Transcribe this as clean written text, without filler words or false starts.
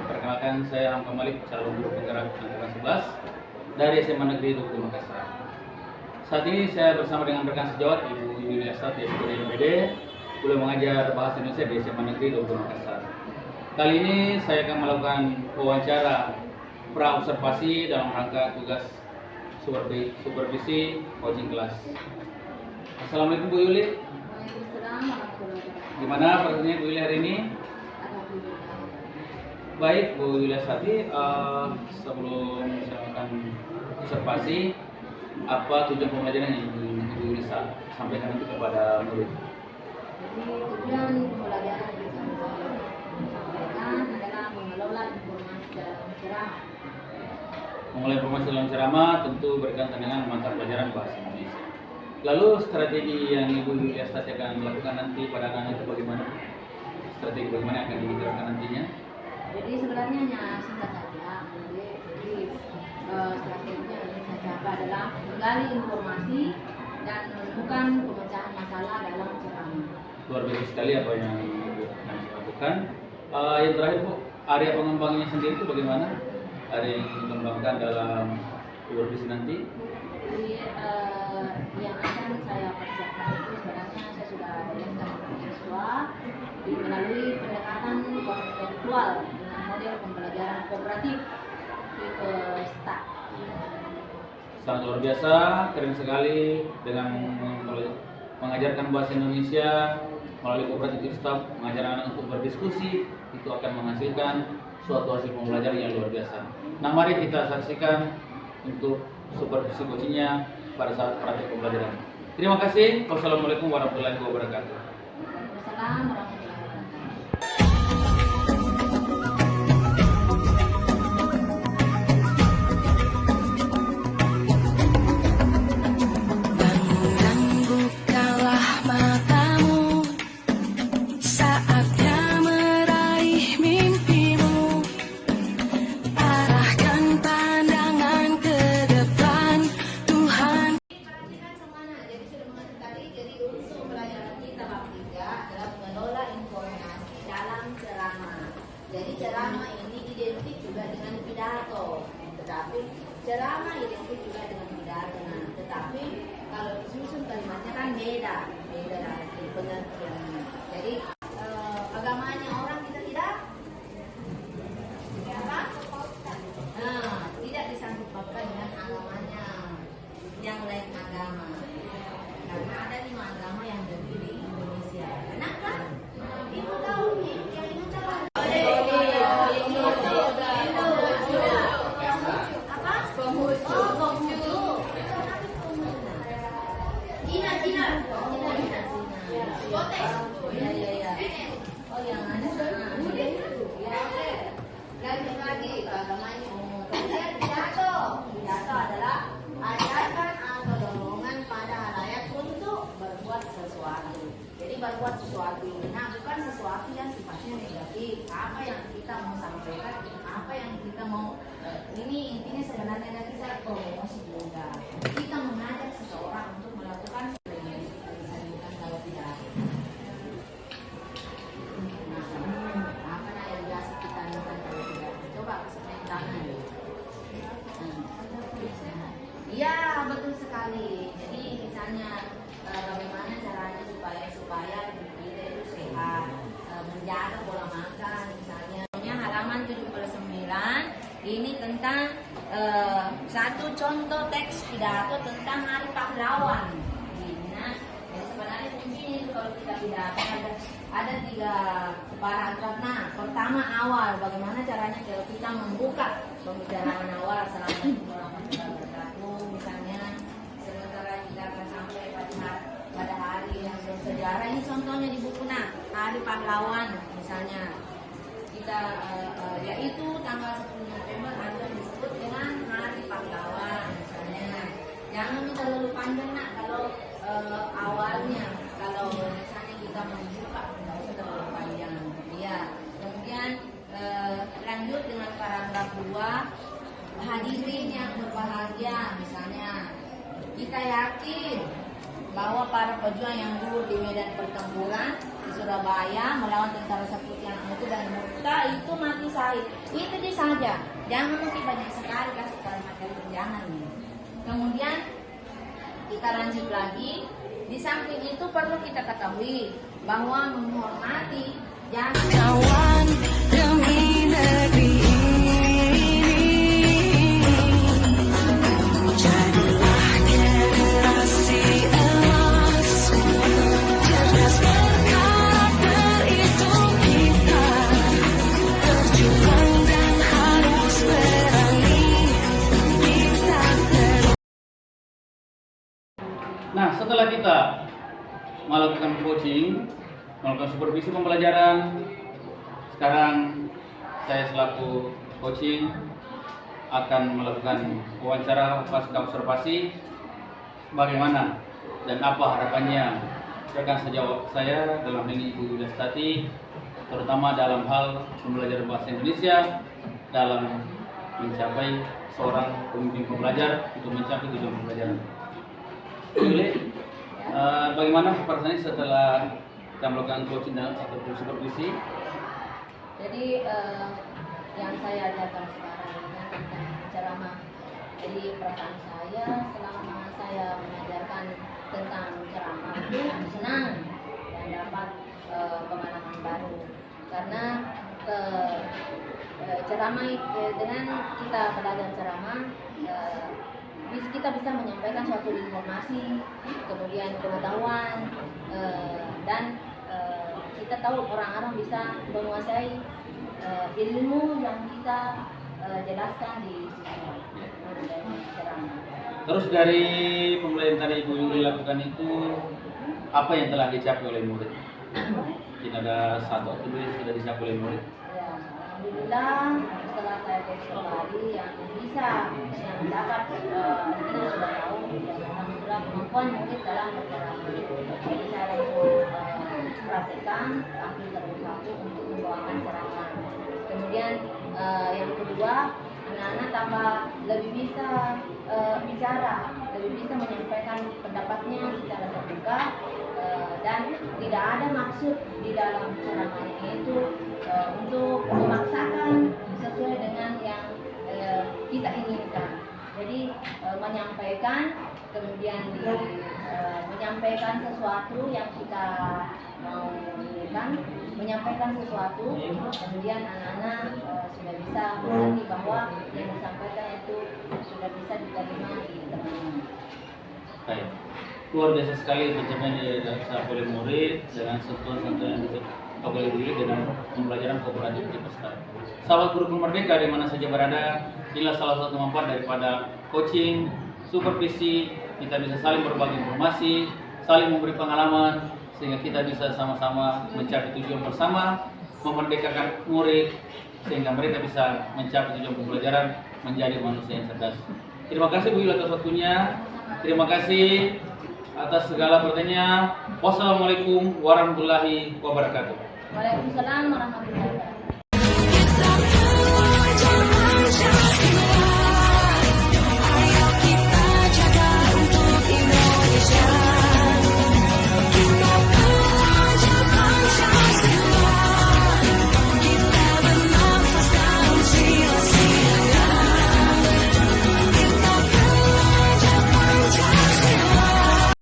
Perkenalkan, saya Hamka Malik, calon guru penggerak angkatan 11 dari SMA Negeri Duku Makassar. Saat ini saya bersama dengan rekan sejawat Ibu Yulia Sat dari MPD, boleh mengajar bahasa Indonesia di SMA Negeri Duku Makassar. Kali ini saya akan melakukan wawancara pra-observasi dalam rangka tugas supervisi coaching kelas. Assalamualaikum Bu Yuli. Waalaikumsalam warahmatullahi wabarakatuh. Gimana perasaannya Bu Yuli hari ini? Baik Bu Yulia Sati, sebelum saya akan observasi, apa tujuan pembelajaran yang Ibu Yuli sampaikan itu kepada murid? Jadi tujuan pembelajaran yang saya sampaikan adalah mengelola informasi dalam ceramah. Mengelola informasi dalam ceramah tentu berkaitan dengan mata pelajaran bahasa Indonesia. Lalu strategi yang Ibu Yulia Sati akan lakukan nanti pada anak itu bagaimana? Strategi bagaimana akan diterapkan nantinya? Jadi sebenarnya hanya singkat saja. Jadi strateginya yang saya coba adalah menggali informasi dan menemukan pemecahan masalah dalam ceramah. Luar biasa sekali apa yang Ibu akan lakukan. Yang terakhir Bu, area pengembangnya sendiri itu bagaimana? Area yang dikembangkan dalam supervisi nanti? Jadi yang akan saya persiapkan itu sebenarnya saya sudah dengan siswa melalui pendekatan kontekstual dengan model pembelajaran kooperatif tipe STAR. Sangat luar biasa, keren sekali dengan mengajarkan bahasa Indonesia melalui kooperatif staff, mengajar anak untuk berdiskusi, itu akan menghasilkan suatu hasil pembelajaran yang luar biasa. Nah, mari kita saksikan untuk supervisi coachingnya pada saat praktik pembelajaran. Terima kasih. Wassalamualaikum warahmatullahi wabarakatuh. Waalaikumsalam warahmatullahi wabarakatuh. Jadi ceramah ini identik juga dengan pidato, tetapi ceramah identik juga dengan pidato. Nah, tetapi kalau disusun kalimatnya kan beda dari pengertiannya. Jadi agamanya orang kita tidak, apa? Nah, tidak disangkut pautkan dengan agamanya yang lain agama. Karena ada 5 agama yang berdiri di Indonesia. Kenapa? Ibu tahu nih, yang itu apa? Lagi agamanya kemudian pidato adalah ajakan atau dorongan pada halayak untuk berbuat sesuatu. Jadi berbuat sesuatu nah bukan sesuatu yang sifatnya negatif. Apa yang kita mau sampaikan, apa yang kita mau ini intinya sebenarnya nanti saya promosi juga. Kita mengajak seseorang untuk melakukan kalau tidak. Iya, betul sekali. Jadi misalnya bagaimana caranya supaya kita itu sehat, menjaga pola makan misalnya. Halaman 79 ini tentang satu contoh teks pidato tentang Hari Pahlawan. Nah, jadi sebenarnya kuncinya itu kalau kita pidato ada 3 paragraf. Nah, pertama awal, bagaimana caranya kalau kita membuka pembicaraan awal. Assalamualaikum warahmatullahi wabarakatuh. Misalnya sementara kita akan sampai pada hari yang bersejarah. Ini contohnya di buku Hari Pahlawan misalnya. Kita yaitu tanggal 10 November atau disebut dengan Hari Pahlawan misalnya. Jangan terlalu panjang kalau awalnya. Kalau misalnya kita membuka tidak usah terlalu panjang. Ya. Kemudian lanjut dengan paragraf 2, hadirin yang berbahagia misalnya. Kita yakin bahwa para pejuang yang gugur di medan pertempuran di Surabaya melawan tentara Sekutu dan Murta itu mati syahid. Itu dia saja. Jangan mungkin banyak sekali kasih kalimat jangan. Kemudian kita lanjut lagi. Di samping itu perlu kita ketahui bahwa menghormati jangan demi negeri ini. Jadilah generasi emas, cerdas berkarakter itu kita, berjuang dan harus berani kita. Nah, setelah kita melakukan coaching, melakukan supervisi pembelajaran, sekarang saya selaku coaching akan melakukan wawancara pasca observasi bagaimana dan apa harapannya rekan sejawat saya dalam ini Ibu Yulia Stati, terutama dalam hal pembelajaran bahasa Indonesia dalam mencapai seorang pemimpin pembelajar untuk mencapai tujuan pembelajaran. Yuli, bagaimana perasaannya setelah kita melakukan coaching dan atau supervisi? Jadi yang saya ajarkan sekarang tentang ceramah. Jadi perasaan saya selama saya mengajarkan tentang ceramah itu senang dan dapat pengalaman baru. Karena ceramah dengan kita belajar ceramah kita bisa menyampaikan suatu informasi, kemudian pengetahuan, dan kita tahu orang-orang bisa menguasai ilmu yang kita jelaskan di ceramah. Terus dari pembelajaran tadi Ibu Yuli lakukan itu, apa yang telah dicapai oleh murid? Tidak ada satu atau dua yang sudah dicapai oleh murid? Ya, alhamdulillah setelah saya tes kembali yang bisa yang dapat kita sudah tahu alhamdulillah kemampuan murid dalam berceramah. Jadi saya langsung praktekkan ambil satu-satu untuk membawakan ceramah. Kemudian yang kedua, anak-anak tambah lebih bisa bicara, lebih bisa menyampaikan pendapatnya secara terbuka, dan tidak ada maksud di dalam ceramahnya itu untuk memaksakan sesuai dengan yang kita inginkan. Jadi menyampaikan, kemudian menyampaikan sesuatu yang kita mau inginkan, menyampaikan sesuatu, kemudian anak-anak sudah bisa mengerti bahwa yang disampaikan itu sudah bisa diterima di teman-teman. Baik, luar biasa sekali pencapaian yang dilakukan oleh murid dengan sentuhan-sentuhan yang dilakukan oleh diri dengan pembelajaran kooperatif di Pestar. Sahabat Kurikulum Merdeka di mana saja berada, inilah salah satu manfaat daripada coaching, supervisi. Kita bisa saling berbagi informasi, saling memberi pengalaman, sehingga kita bisa sama-sama mencapai tujuan bersama, memerdekakan murid, sehingga mereka bisa mencapai tujuan pembelajaran menjadi manusia yang cerdas. Terima kasih Bu Yuli atas waktunya. Terima kasih atas segala pertanyaan. Wassalamualaikum warahmatullahi wabarakatuh. Waalaikumsalam warahmatullahi wabarakatuh.